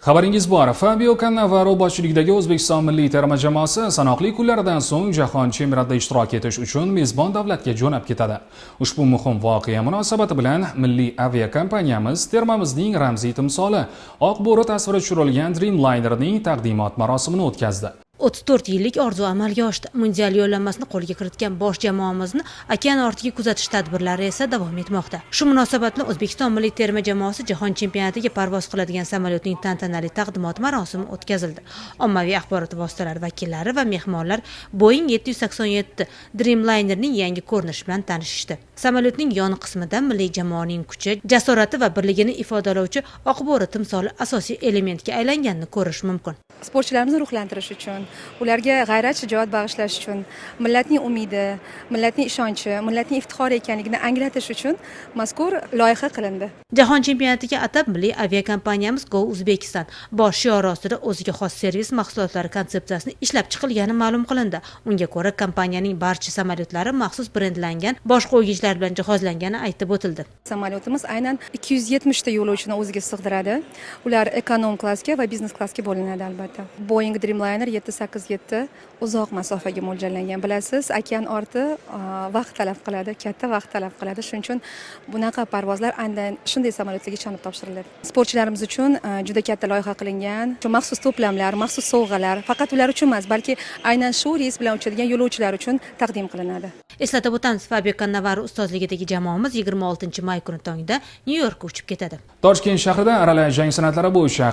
Xabaringiz bor, Fabio Cannavaro boshchiligidagi O'zbekiston milliy terma jamoasi sanoqli kunlardan so'ng jahon chempionatida ishtirok etish uchun mezbon davlatga jo'nab ketadi. Ushbu muhim voqea munosabati bilan milliy aviakompaniyamiz termamizning ramziy timsoli oq bo'ri tasviri tushirilgan Dreamlinerning taqdimot marosimini o'tkazdi. 34 yillik orzu amalga oshdi. Mundial yo'llanmasini qo'lga kiritgan bosh jamoamizni okean ortiga kuzatish tadbirlari esa davom etmoqda. Shu munosabat bilan O'zbekiston milliy terma jamoasi jahon chempionatiga parvoz qiladigan samolyotning tantanali taqdimot marosimi o'tkazildi. Ommaviy axborot vositalari vakillari va mehmonlar Boeing 787 Dreamlinerning yangi ko'rinishi bilan tanishishdi. Samolyotning yon qismida milliy jamoaning kuchi, jasorati va birligini ifodalovchi oq bo'ri timsoli asosiy elementga aylanganini ko'rish mumkin. Sportchilarimizni ruhlantirish uchun, ularga g'ayrat, shijoat bag'ishlash uchun, millatning umidi, millatning ishonchi, millatning iftixori ekanligini anglatish uchun mazkur loyiha qilindi. Jahon chempionatiga atab milliy aviakompaniyamiz Go Uzbekistan bosh shiori ostida o'ziga xos servis mahsulotlari konsepsiyasini ishlab chiqilgani ma'lum qilindi. Unga ko'ra, kompaniyaning barcha samolyotlari maxsus brendlangan bosh qo'ygichlar bilan jihozlangani aytib o'tildi. Samolyotimiz aynan 270 ta yo'lovchini o'ziga sig'diradi. Ular ekonom klassga va biznes klassga bo'linadi albatta. Boeing Dreamliner 787 uzoq masofaga mo'ljallangan. Bilasiz, okean orti vaqt talab qiladi, katta vaqt talab qiladi. Shuning uchun bunaqa parvozlar aynan shunday samolyotlarga ishonib topshiriladi. Sportchilarimiz uchun juda katta loyiha qilingan. Shu maxsus to'plamlar, maxsus sovg'alar faqat ular uchun emas, balki aynan shu reys bilan uchadigan yo'lovchilar uchun taqdim qilinadi. Eslatib o'tamiz, Fabio Cannavaro ustozligidagi jamoamiz 26 may kuni tongda Nyu-Yorkka uchib ketadi. Toshkent shahrida aralash jang san'atlari bo'yicha